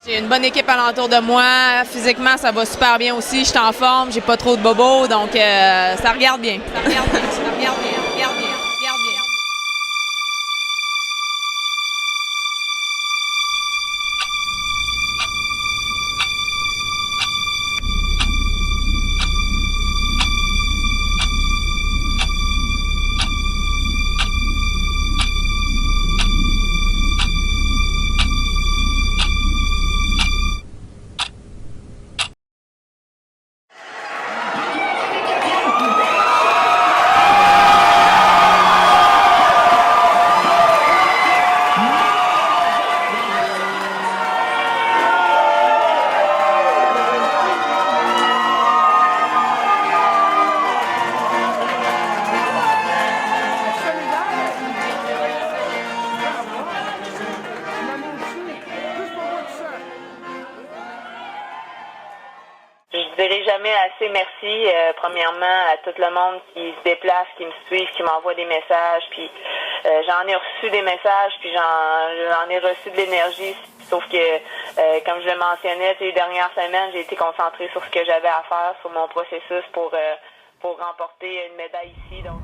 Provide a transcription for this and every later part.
J'ai une bonne équipe alentour de moi. Physiquement, ça va super bien aussi. Je suis en forme, j'ai pas trop de bobos, donc ça regarde bien. Ça regarde bien, ça regarde bien, regarde bien, regarde bien. Je ne dirai jamais assez merci, premièrement, à tout le monde qui se déplace, qui me suit, qui m'envoie des messages. Puis j'en ai reçu des messages, puis j'en ai reçu de l'énergie. Sauf que, comme je le mentionnais, les dernières semaines, j'ai été concentrée sur ce que j'avais à faire, sur mon processus pour remporter une médaille ici. Donc,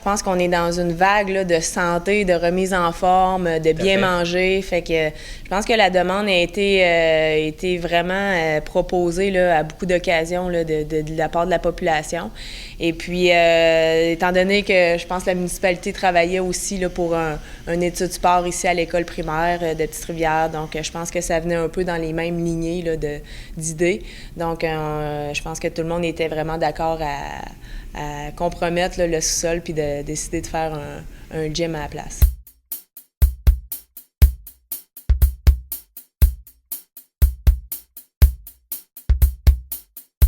Je pense qu'on est dans une vague là, de santé, de remise en forme, de bien manger. Fait que je pense que la demande a été vraiment proposée là, à beaucoup d'occasions là, de la part de la population. Et puis, étant donné que je pense que la municipalité travaillait aussi là, pour un étude sport ici à l'école primaire de Petite-Rivière, donc je pense que ça venait un peu dans les mêmes lignées là, d'idées. Donc, je pense que tout le monde était vraiment d'accord à compromettre là, le sous-sol puis de décider de faire un gym à la place.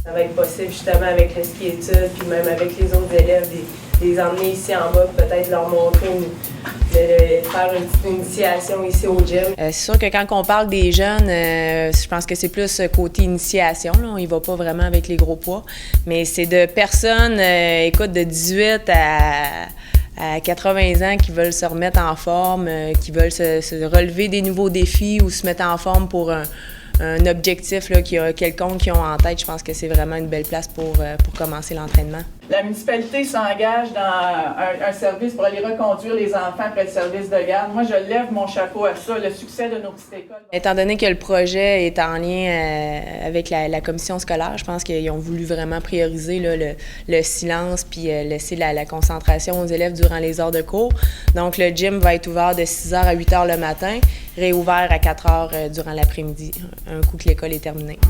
Ça va être possible justement avec le ski études puis même avec les autres élèves, les emmener ici en bas, peut-être leur montrer, faire une petite initiation ici au gym. C'est sûr que quand on parle des jeunes, je pense que c'est plus côté initiation, là, on y va pas vraiment avec les gros poids, mais c'est de personnes, écoute, de 18 à 80 ans qui veulent se remettre en forme, qui veulent se relever des nouveaux défis ou se mettre en forme pour un objectif là, quelconque qu'ils ont en tête. Je pense que c'est vraiment une belle place pour commencer l'entraînement. La municipalité s'engage dans un service pour aller reconduire les enfants après le service de garde. Moi, je lève mon chapeau à ça, le succès de nos petites écoles. Étant donné que le projet est en lien avec la commission scolaire, je pense qu'ils ont voulu vraiment prioriser là, le silence puis laisser la concentration aux élèves durant les heures de cours. Donc, le gym va être ouvert de 6h à 8h le matin, réouvert à 4h durant l'après-midi, un coup que l'école est terminée.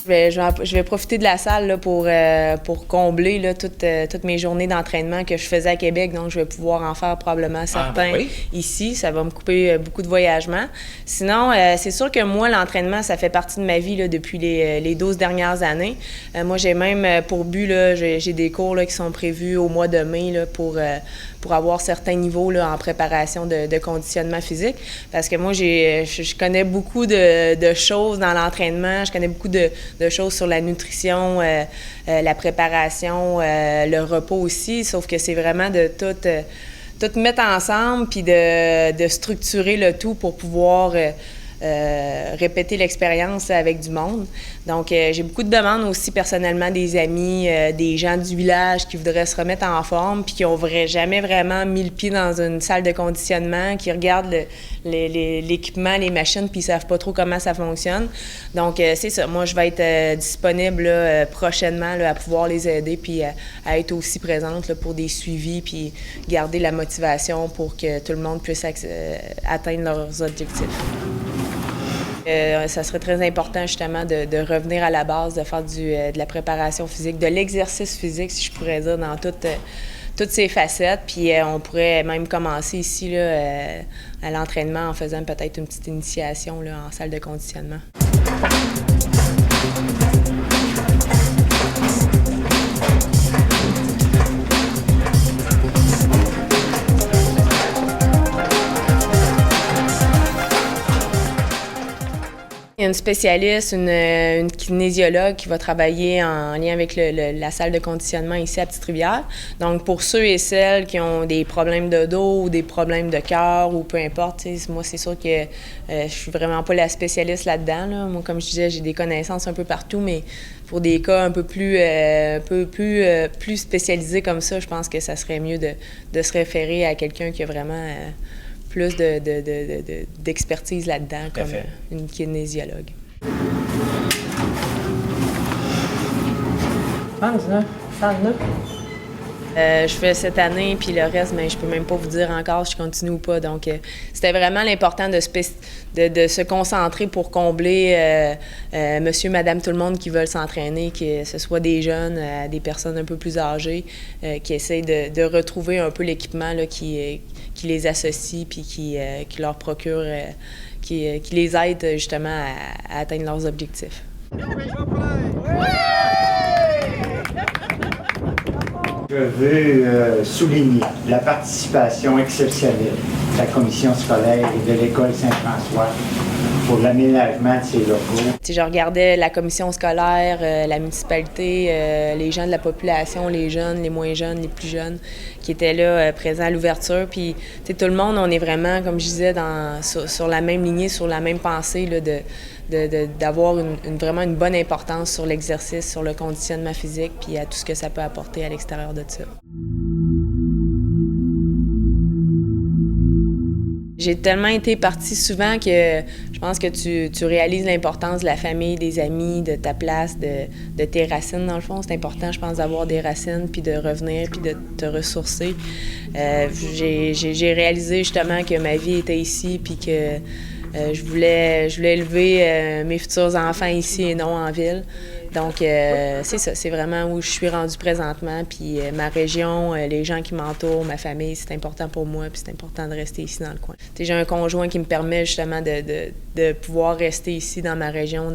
Je vais profiter de la salle là, pour combler là, toutes mes journées d'entraînement que je faisais à Québec. Donc, je vais pouvoir en faire probablement certains ici. Ça va me couper beaucoup de voyagement. Sinon, c'est sûr que moi, l'entraînement, ça fait partie de ma vie là, depuis les 12 dernières années. Moi, j'ai même pour but, là, j'ai des cours là, qui sont prévus au mois de mai là, pour avoir certains niveaux là, en préparation de conditionnement physique. Parce que moi, je connais beaucoup de choses dans l'entraînement. Je connais beaucoup de choses sur la nutrition, la préparation, le repos aussi. Sauf que c'est vraiment de tout mettre ensemble puis de structurer le tout pour pouvoir répéter l'expérience avec du monde. Donc, j'ai beaucoup de demandes aussi personnellement des amis, des gens du village qui voudraient se remettre en forme puis qui n'ont jamais vraiment mis le pied dans une salle de conditionnement, qui regardent l'équipement, les machines puis ils ne savent pas trop comment ça fonctionne. Donc, c'est ça. Moi, je vais être disponible là, prochainement là, à pouvoir les aider puis à être aussi présente là, pour des suivis puis garder la motivation pour que tout le monde puisse atteindre leurs objectifs. Ça serait très important justement de revenir à la base, de faire de la préparation physique, de l'exercice physique, si je pourrais dire, dans toutes ces facettes. Puis on pourrait même commencer ici là, à l'entraînement en faisant peut-être une petite initiation là, en salle de conditionnement. Il y a une spécialiste, une kinésiologue qui va travailler en lien avec la salle de conditionnement ici à Petite-Rivière. Donc, pour ceux et celles qui ont des problèmes de dos ou des problèmes de cœur ou peu importe, moi, c'est sûr que je suis vraiment pas la spécialiste là-dedans. Là. Moi, comme je disais, j'ai des connaissances un peu partout, mais pour des cas un peu plus spécialisés comme ça, je pense que ça serait mieux de se référer à quelqu'un qui a vraiment plus d'expertise là-dedans, comme une kinésiologue. Je fais cette année, puis le reste, mais je peux même pas vous dire encore si je continue ou pas. Donc, c'était vraiment l'important de se concentrer pour combler monsieur, madame, tout le monde qui veulent s'entraîner, que ce soit des jeunes, des personnes un peu plus âgées, qui essayent de retrouver un peu l'équipement là, qui les associe puis qui leur procure, qui les aide justement à atteindre leurs objectifs. Je veux souligner la participation exceptionnelle de la commission scolaire et de l'école Saint-François pour l'aménagement de ces locaux. Je regardais la commission scolaire, la municipalité, les gens de la population, les jeunes, les moins jeunes, les plus jeunes, qui étaient là présents à l'ouverture. Puis tout le monde, on est vraiment, comme je disais, sur la même lignée, sur la même pensée là, d'avoir vraiment une bonne importance sur l'exercice, sur le conditionnement physique, puis à tout ce que ça peut apporter à l'extérieur de ça. J'ai tellement été partie souvent que je pense que tu réalises l'importance de la famille, des amis, de ta place, de tes racines, dans le fond. C'est important, je pense, d'avoir des racines, puis de revenir, puis de te ressourcer. J'ai réalisé justement que ma vie était ici, puis que je voulais élever mes futurs enfants ici et non en ville. Donc, c'est ça, c'est vraiment où je suis rendue présentement. Puis ma région, les gens qui m'entourent, ma famille, c'est important pour moi, puis c'est important de rester ici dans le coin. T'sais, j'ai un conjoint qui me permet justement de pouvoir rester ici dans ma région,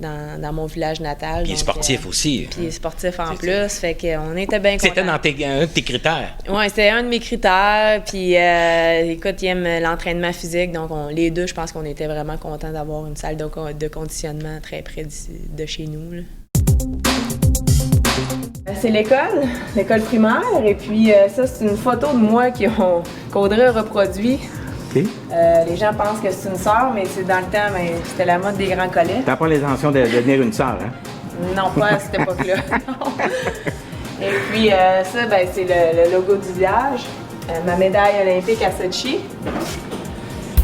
dans mon village natal. Puis il est sportif aussi. Puis il est sportif en plus, fait qu'on était bien contents. C'était un de tes critères? Oui, c'était un de mes critères. Puis écoute, il aime l'entraînement physique, donc les deux, je pense qu'on était vraiment contents d'avoir une salle de conditionnement très près de chez nous. Là. C'est l'école primaire, et puis ça, c'est une photo de moi qu'Audrey a reproduit. Okay. Les gens pensent que c'est une sœur, mais c'est dans le temps, c'était la mode des grands collets. T'as pas l'intention de devenir une sœur, hein? Non, pas à cette époque-là. Et puis ça, c'est le logo du village, ma médaille olympique à Sochi,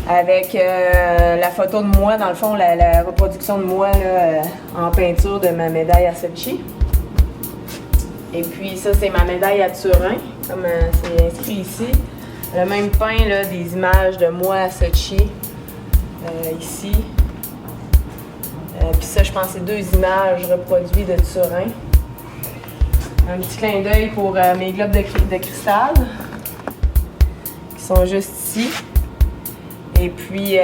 avec la photo de moi, dans le fond, la reproduction de moi là, en peinture de ma médaille à Sochi. Et puis ça, c'est ma médaille à Turin, comme c'est inscrit ici. Le même peint là, des images de moi à Sochi, ici. Puis ça, je pense, c'est 2 images reproduites de Turin. Un petit clin d'œil pour mes globes de cristal, qui sont juste ici. Et puis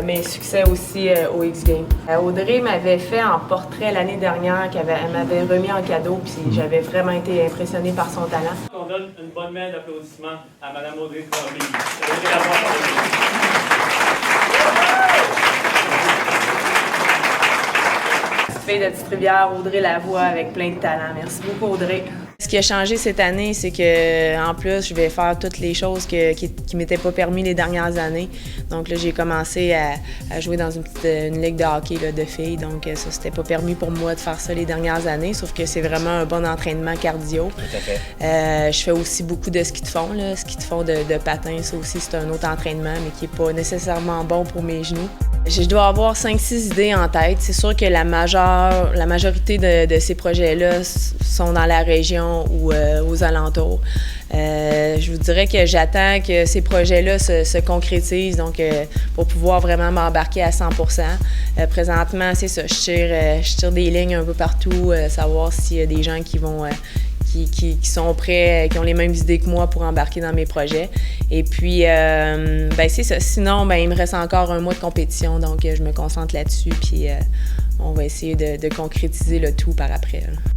mes succès aussi au X-Games. Audrey m'avait fait en portrait l'année dernière, elle m'avait remis en cadeau, puis j'avais vraiment été impressionnée par son talent. On donne une bonne main d'applaudissements à Mme Audrey Tremblay. Petite fille de Petite-Rivière, Audrey Lavoie, avec plein de talent. Merci beaucoup, Audrey. Ce qui a changé cette année, c'est que en plus, je vais faire toutes les choses qui ne m'étaient pas permis les dernières années. Donc là, j'ai commencé à jouer dans une ligue de hockey là, de filles. Donc ça, c'était pas permis pour moi de faire ça les dernières années, sauf que c'est vraiment un bon entraînement cardio. Tout à fait. Je fais aussi beaucoup de ski de fond. Là. Ski de fond de patin, ça aussi, c'est un autre entraînement, mais qui n'est pas nécessairement bon pour mes genoux. Je dois avoir 5-6 idées en tête. C'est sûr que la majorité de ces projets-là sont dans la région ou aux alentours. Je vous dirais que j'attends que ces projets-là se concrétisent, donc pour pouvoir vraiment m'embarquer à 100%. Présentement, c'est ça. Je tire des lignes un peu partout, savoir s'il y a des gens qui vont... qui sont prêts, qui ont les mêmes idées que moi pour embarquer dans mes projets. Et puis, c'est ça. Sinon, il me reste encore un mois de compétition, donc je me concentre là-dessus, puis on va essayer de concrétiser le tout par après. Là.